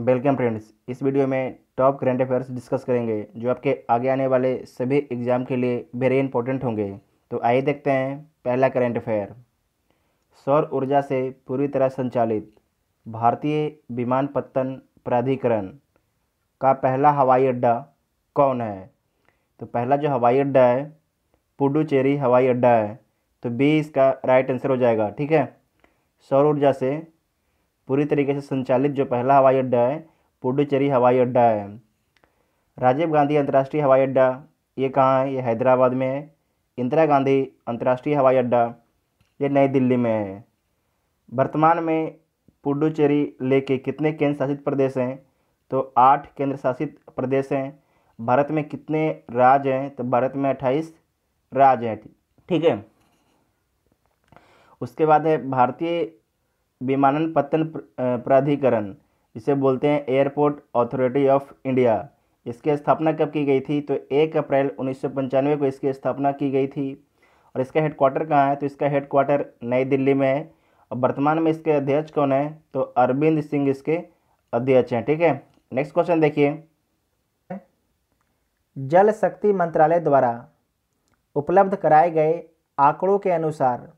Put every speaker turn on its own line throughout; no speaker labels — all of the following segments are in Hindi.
Welcome friends. इस वीडियो में टॉप करंट अफेयर्स डिस्कस करेंगे जो आपके आगे आने वाले सभी एग्जाम के लिए वेरी इंपॉर्टेंट होंगे। तो आइए देखते हैं पहला करंट अफेयर। सौर ऊर्जा से पूरी तरह संचालित भारतीय विमानपत्तन प्राधिकरण का पहला हवाई अड्डा कौन है? तो पहला जो हवाई अड्डा है पुडुचेरी हवाई अड्डा है। तो बी इसका राइट आंसर हो जाएगा। ठीक है, सौर ऊर्जा से पूरी तरीके से संचालित जो पहला हवाई अड्डा है पुडुचेरी हवाई अड्डा है। राजीव गांधी अंतर्राष्ट्रीय हवाई अड्डा ये कहाँ है? ये हैदराबाद में है। इंदिरा गांधी अंतर्राष्ट्रीय हवाई अड्डा ये नई दिल्ली में है। वर्तमान में पुडुचेरी लेके कितने केंद्र शासित प्रदेश हैं? तो 8 केंद्र शासित प्रदेश हैं। भारत में कितने राज्य हैं? तो भारत में 28 राज्य हैं। ठीक है, उसके बाद है भारतीय विमानपत्तन प्राधिकरण, जिसे बोलते हैं एयरपोर्ट अथॉरिटी ऑफ इंडिया। इसकी स्थापना कब की गई थी? तो 1 अप्रैल 1995 को इसकी स्थापना की गई थी। और इसका हेडक्वार्टर कहाँ है? तो इसका हेडक्वार्टर नई दिल्ली में है। और वर्तमान में इसके अध्यक्ष कौन है? तो अरविंद सिंह इसके अध्यक्ष हैं। ठीक है, नेक्स्ट क्वेश्चन देखिए।
जल शक्ति मंत्रालय द्वारा उपलब्ध कराए गए आंकड़ों के अनुसार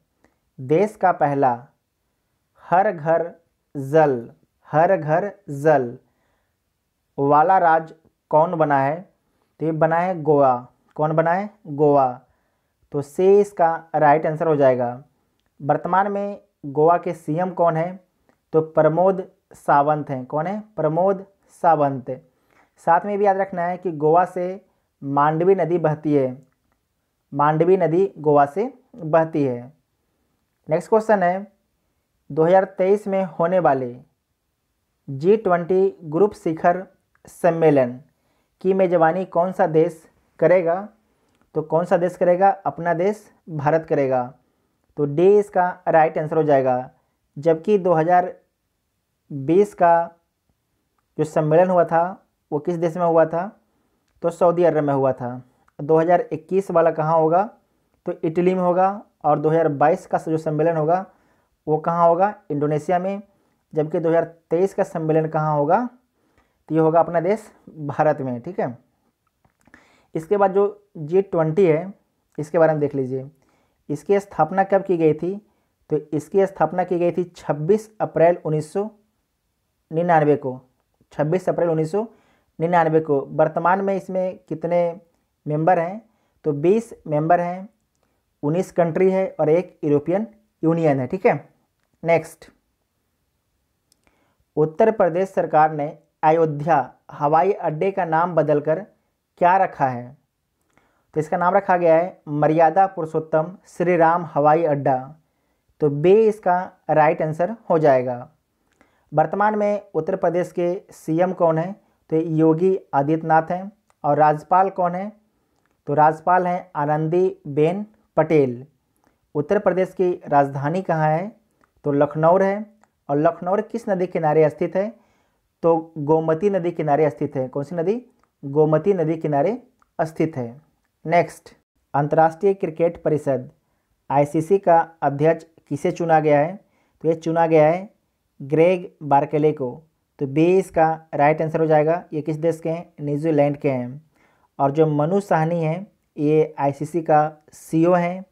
देश का पहला हर घर जल वाला राज्य कौन बना है? तो ये बना है गोवा। कौन बना है? गोवा। तो सी इसका राइट आंसर हो जाएगा। वर्तमान में गोवा के सीएम कौन है? तो प्रमोद सावंत हैं। कौन है? प्रमोद सावंत। साथ में भी याद रखना है कि गोवा से मांडवी नदी बहती है। मांडवी नदी गोवा से बहती है। नेक्स्ट क्वेश्चन है 2023 में होने वाले G20 ग्रुप शिखर सम्मेलन की मेजबानी कौन सा देश करेगा? तो कौन सा देश करेगा? अपना देश भारत करेगा। तो डी इसका राइट आंसर हो जाएगा। जबकि 2020 का जो सम्मेलन हुआ था वो किस देश में हुआ था? तो सऊदी अरब में हुआ था। 2021 वाला कहाँ होगा? तो इटली में होगा। और 2022 का जो सम्मेलन होगा वो कहाँ होगा? इंडोनेशिया में। जबकि 2023 का सम्मेलन कहाँ होगा? तो ये होगा अपना देश भारत में। ठीक है, इसके बाद जो G20 है इसके बारे में देख लीजिए। इसकी स्थापना कब की गई थी? तो इसकी स्थापना की गई थी 26 अप्रैल 1999 को। 26 अप्रैल 1999 को। वर्तमान में इसमें कितने मेंबर हैं? तो 20 मेंबर हैं, 19 कंट्री है और एक यूरोपियन यूनियन है। ठीक है, नेक्स्ट। उत्तर प्रदेश सरकार ने अयोध्या हवाई अड्डे का नाम बदलकर क्या रखा है? तो इसका नाम रखा गया है मर्यादा पुरुषोत्तम श्री राम हवाई अड्डा। तो बी इसका राइट आंसर हो जाएगा। वर्तमान में उत्तर प्रदेश के सीएम कौन है? तो योगी आदित्यनाथ हैं। और राज्यपाल कौन है? तो राज्यपाल हैं आनंदीबेन पटेल। उत्तर प्रदेश की राजधानी कहाँ है? तो लखनऊ है। और लखनऊ किस नदी किनारे स्थित है? तो गोमती नदी किनारे स्थित है। कौन सी नदी? गोमती नदी किनारे स्थित है। नेक्स्ट, अंतर्राष्ट्रीय क्रिकेट परिषद आईसीसी का अध्यक्ष किसे चुना गया है? तो ये चुना गया है ग्रेग बार्कले को। तो बी इसका राइट आंसर हो जाएगा। ये किस देश के हैं? न्यूजीलैंड के हैं। और जो मनु साहनी है ये आईसीसी का सीईओ हैं।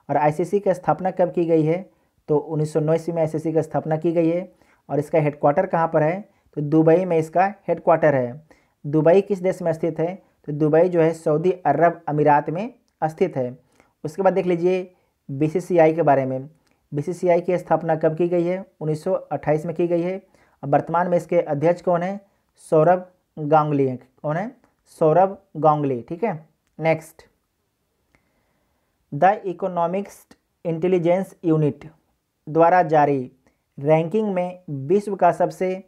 और आईसीसी की स्थापना कब की गई है? तो 1909 में आईसीसी की स्थापना की गई है। और इसका हेडक्वार्टर कहाँ पर है? तो दुबई में इसका हेडक्वार्टर है। दुबई किस देश में स्थित है? तो दुबई जो है सऊदी अरब अमीरात में स्थित है। उसके बाद देख लीजिए बीसीसीआई के बारे में। बीसीसीआई की स्थापना कब की गई है? 1928 में की गई है। अब वर्तमान में इसके अध्यक्ष कौन है? सौरभ गांगुली हैं। कौन है? सौरभ गांगुली। ठीक है, next. The economics intelligence unit द्वारा जारी रैंकिंग में विश्व का सबसे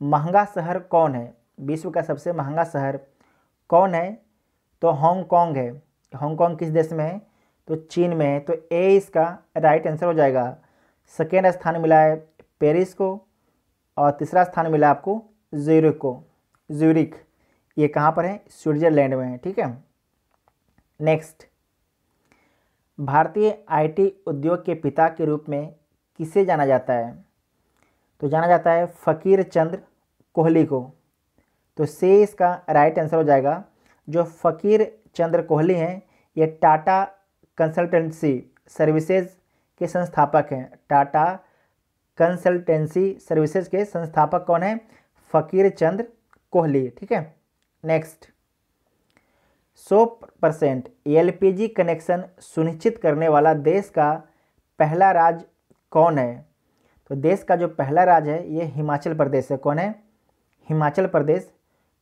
महंगा शहर कौन है? विश्व का सबसे महंगा शहर कौन है? तो हांगकांग है। हांगकांग किस देश में है? तो चीन में है। तो ए इसका राइट आंसर हो जाएगा। सेकेंड स्थान मिला है पेरिस को और तीसरा स्थान मिला आपको ज्यूरिख को। ज्यूरिख ये कहाँ पर है? स्विट्जरलैंड में है। ठीक है, नेक्स्ट। भारतीय आईटी उद्योग के पिता के रूप में किसे जाना जाता है? तो जाना जाता है फकीर चंद कोहली को। तो से इसका राइट आंसर हो जाएगा। जो फ़कीर चंद्र कोहली हैं ये टाटा कंसल्टेंसी सर्विसेज के संस्थापक हैं। टाटा कंसल्टेंसी सर्विसेज के संस्थापक कौन है? फ़कीर चंद्र कोहली। ठीक है। नेक्स्ट, 100% एलपीजी कनेक्शन सुनिश्चित करने वाला देश का पहला राज्य कौन है? तो देश का जो पहला राज्य है ये हिमाचल प्रदेश है। कौन है? हिमाचल प्रदेश।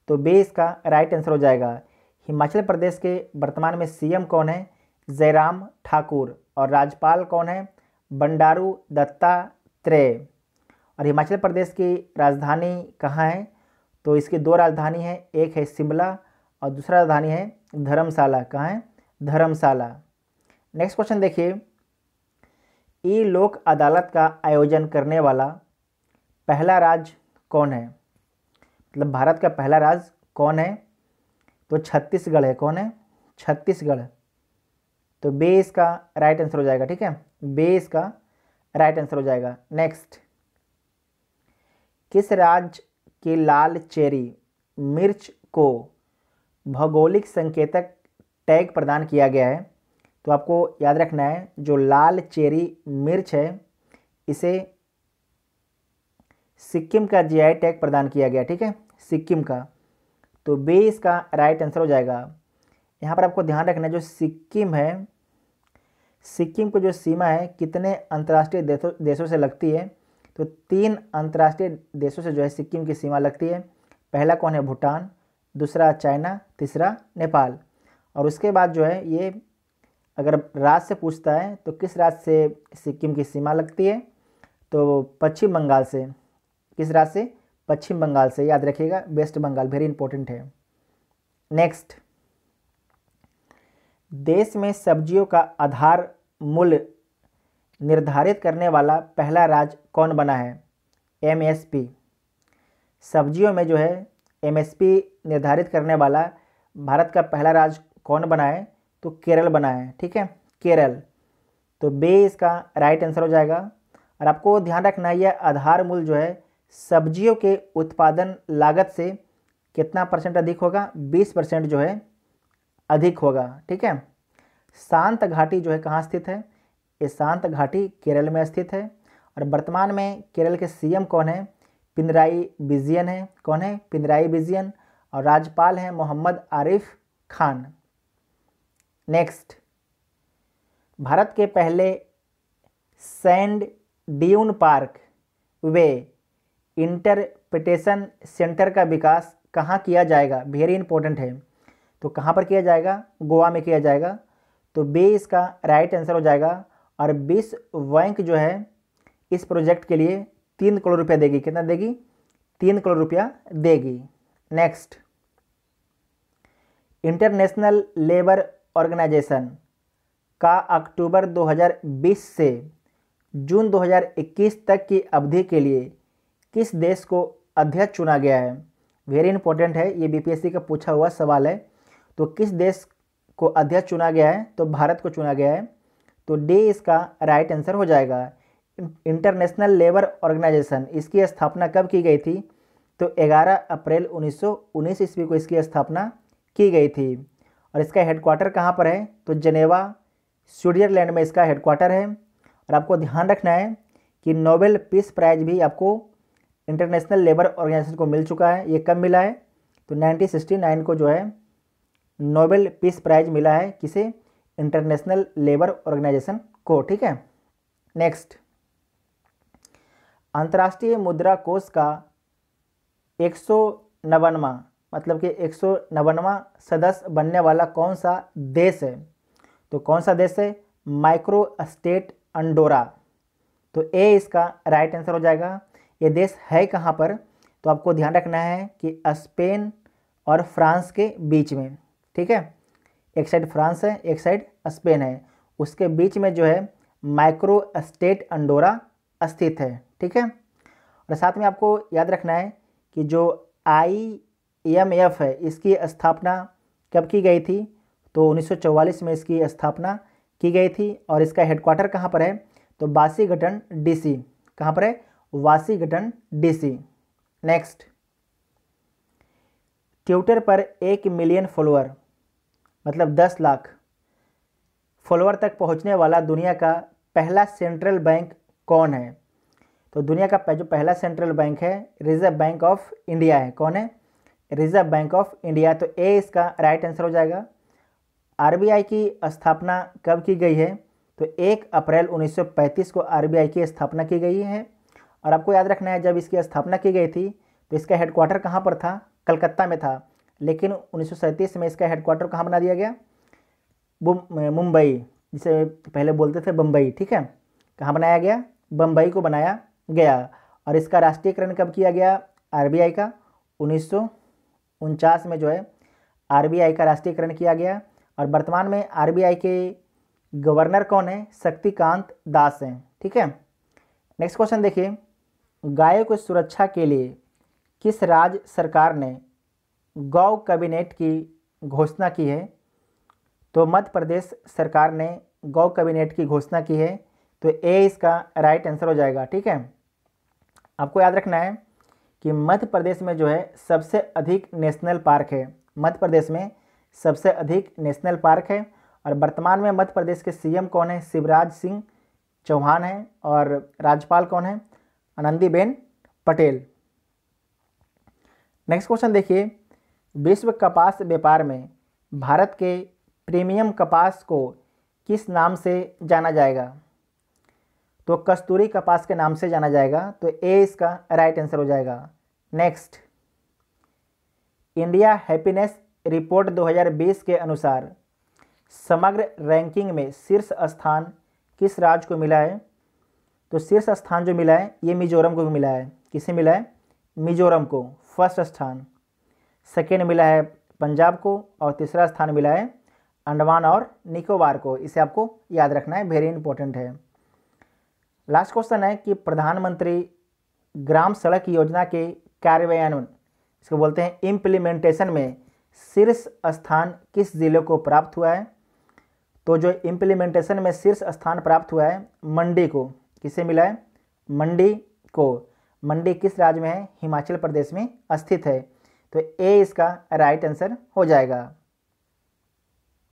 तो बी इसका राइट आंसर हो जाएगा। हिमाचल प्रदेश के वर्तमान में सीएम कौन है? जयराम ठाकुर। और राज्यपाल कौन है? बंडारू दत्तात्रेय। और हिमाचल प्रदेश की राजधानी कहाँ है? तो इसकी दो राजधानी है, एक है शिमला और दूसरा राजधानी है धर्मशाला। कहाँ है? धर्मशाला। नेक्स्ट क्वेश्चन देखिए, ई लोक अदालत का आयोजन करने वाला पहला राज्य कौन है? मतलब भारत का पहला राज्य कौन है? तो छत्तीसगढ़ है। कौन है? छत्तीसगढ़। तो बी इसका राइट आंसर हो जाएगा। ठीक है, बी इसका राइट आंसर हो जाएगा। नेक्स्ट, किस राज्य की लाल चेरी मिर्च को भौगोलिक संकेतक टैग प्रदान किया गया है? तो आपको याद रखना है, जो लाल चेरी मिर्च है इसे सिक्किम का जीआई टैग प्रदान किया गया। ठीक है, सिक्किम का। तो बी इसका राइट आंसर हो जाएगा। यहाँ पर आपको ध्यान रखना है, जो सिक्किम है, सिक्किम को जो सीमा है कितने अंतर्राष्ट्रीय देशों से लगती है? तो 3 अंतर्राष्ट्रीय देशों से जो है सिक्किम की सीमा लगती है। पहला कौन है? भूटान, दूसरा चाइना, तीसरा नेपाल। और उसके बाद जो है ये अगर राज्य से पूछता है तो किस राज्य से सिक्किम की सीमा लगती है? तो पश्चिम बंगाल से। किस राज्य से? पश्चिम बंगाल से। याद रखिएगा, वेस्ट बंगाल वेरी इंपॉर्टेंट है। नेक्स्ट, देश में सब्जियों का आधार मूल्य निर्धारित करने वाला पहला राज्य कौन बना है? एमएसपी। सब्जियों में जो है एमएसपी निर्धारित करने वाला भारत का पहला राज्य कौन बना है? तो केरल बना है। ठीक है, केरल। तो बी इसका राइट आंसर हो जाएगा। और आपको ध्यान रखना है, यह आधार मूल्य जो है सब्जियों के उत्पादन लागत से कितना परसेंट अधिक होगा? 20% जो है अधिक होगा। ठीक है। शांत घाटी जो है कहाँ स्थित है? ये शांत घाटी केरल में स्थित है। और वर्तमान में केरल के सीएम कौन है? पिनराई विजयन है। कौन है? पिनराई विजयन। और राज्यपाल हैं मोहम्मद आरिफ खान। नेक्स्ट, भारत के पहले सैंड ड्यून पार्क वे इंटरप्रिटेशन सेंटर का विकास कहाँ किया जाएगा? वेरी इंपॉर्टेंट है। तो कहाँ पर किया जाएगा? गोवा में किया जाएगा। तो बी इसका राइट आंसर हो जाएगा। और विश्व बैंक जो है इस प्रोजेक्ट के लिए 3 करोड़ रुपया देगी। कितना देगी? 3 करोड़ रुपया देगी। नेक्स्ट, इंटरनेशनल लेबर ऑर्गेनाइजेशन का अक्टूबर 2020 से जून 2021 तक की अवधि के लिए किस देश को अध्यक्ष चुना गया है? वेरी इंपॉर्टेंट है, ये बीपीएससी का पूछा हुआ सवाल है। तो किस देश को अध्यक्ष चुना गया है? तो भारत को चुना गया है। तो डी इसका राइट आंसर हो जाएगा। इंटरनेशनल लेबर ऑर्गेनाइजेशन इसकी स्थापना कब की गई थी? तो 11 अप्रैल 1919 ईस्वी को इसकी स्थापना की गई थी। और इसका हेडक्वार्टर कहाँ पर है? तो जेनेवा स्विट्जरलैंड में इसका हेडक्वार्टर है। और आपको ध्यान रखना है कि नोबेल पीस प्राइज भी आपको इंटरनेशनल लेबर ऑर्गेनाइजेशन को मिल चुका है। ये कब मिला है? तो 1969 को जो है नोबेल पीस प्राइज मिला है। किसे? इंटरनेशनल लेबर ऑर्गेनाइजेशन को। ठीक है। नेक्स्ट, अंतर्राष्ट्रीय मुद्रा कोष का 199वां मतलब कि 199वां सदस्य बनने वाला कौन सा देश है? तो कौन सा देश है? Micro state Andorra. तो ए इसका राइट आंसर हो जाएगा। ये देश है कहाँ पर? तो आपको ध्यान रखना है कि स्पेन और फ्रांस के बीच में। ठीक है, एक साइड फ्रांस है, एक साइड स्पेन है, उसके बीच में जो है माइक्रो स्टेट अंडोरा स्थित है। ठीक है। और साथ में आपको याद रखना है कि जो IMF है इसकी स्थापना कब की गई थी? तो 1944 में इसकी स्थापना की गई थी। और इसका हेडक्वार्टर कहाँ पर है? तो वाशिंगटन DC। कहाँ पर है? Washington DC। नेक्स्ट, ट्विटर पर 1 मिलियन फॉलोअर मतलब 10 लाख फॉलोअर तक पहुंचने वाला दुनिया का पहला सेंट्रल बैंक कौन है? तो दुनिया का जो पहला सेंट्रल बैंक है रिजर्व बैंक ऑफ इंडिया है। कौन है? Reserve bank of India. तो ए इसका राइट आंसर हो जाएगा। आरबीआई की स्थापना कब की गई है? तो 1 अप्रैल 1935 को आरबीआई की स्थापना की गई है। और आपको याद रखना है जब इसकी स्थापना की गई थी तो इसका हेडक्वार्टर कहाँ पर था? कलकत्ता में था। लेकिन 1937 में इसका हेडक्वार्टर कहाँ बना दिया गया? मुंबई, जिसे पहले बोलते थे बम्बई। ठीक है, कहाँ बनाया गया? बम्बई को बनाया गया। और इसका राष्ट्रीयकरण कब किया गया आरबीआई का? 1949 में जो है आरबीआई का राष्ट्रीयकरण किया गया। और वर्तमान में आरबीआई के गवर्नर कौन है? शक्तिकांत दास हैं। ठीक है, नेक्स्ट क्वेश्चन देखिए, गायों की सुरक्षा के लिए किस राज्य सरकार ने गौ कैबिनेट की घोषणा की है? तो मध्य प्रदेश सरकार ने गौ कैबिनेट की घोषणा की है। तो ए इसका राइट आंसर हो जाएगा। ठीक है, आपको याद रखना है कि मध्य प्रदेश में जो है सबसे अधिक नेशनल पार्क है। मध्य प्रदेश में सबसे अधिक नेशनल पार्क है। और वर्तमान में मध्य प्रदेश के सीएम कौन है? शिवराज सिंह चौहान है। और राज्यपाल कौन है? आनंदीबेन पटेल। नेक्स्ट क्वेश्चन देखिए, विश्व कपास व्यापार में भारत के प्रीमियम कपास को किस नाम से जाना जाएगा? तो कस्तूरी कपास के नाम से जाना जाएगा। तो ए इसका राइट आंसर हो जाएगा। नेक्स्ट, इंडिया हैप्पीनेस रिपोर्ट 2020 के अनुसार समग्र रैंकिंग में शीर्ष स्थान किस राज्य को मिला है? तो शीर्ष स्थान जो मिला है ये मिजोरम को मिला है। किसे मिला है? मिजोरम को फर्स्ट स्थान। सेकेंड मिला है पंजाब को। और तीसरा स्थान मिला है अंडमान और निकोबार को। इसे आपको याद रखना है, वेरी इंपॉर्टेंट है। लास्ट क्वेश्चन है कि प्रधानमंत्री ग्राम सड़क योजना के कार्यान्वयन, इसको बोलते हैं इम्प्लीमेंटेशन में शीर्ष स्थान किस जिले को प्राप्त हुआ है? तो जो इम्प्लीमेंटेशन में शीर्ष स्थान प्राप्त हुआ है मंडी को। किसे मिला है? मंडी को। मंडी किस राज्य में है? हिमाचल प्रदेश में स्थित है। तो ए इसका राइट आंसर हो जाएगा।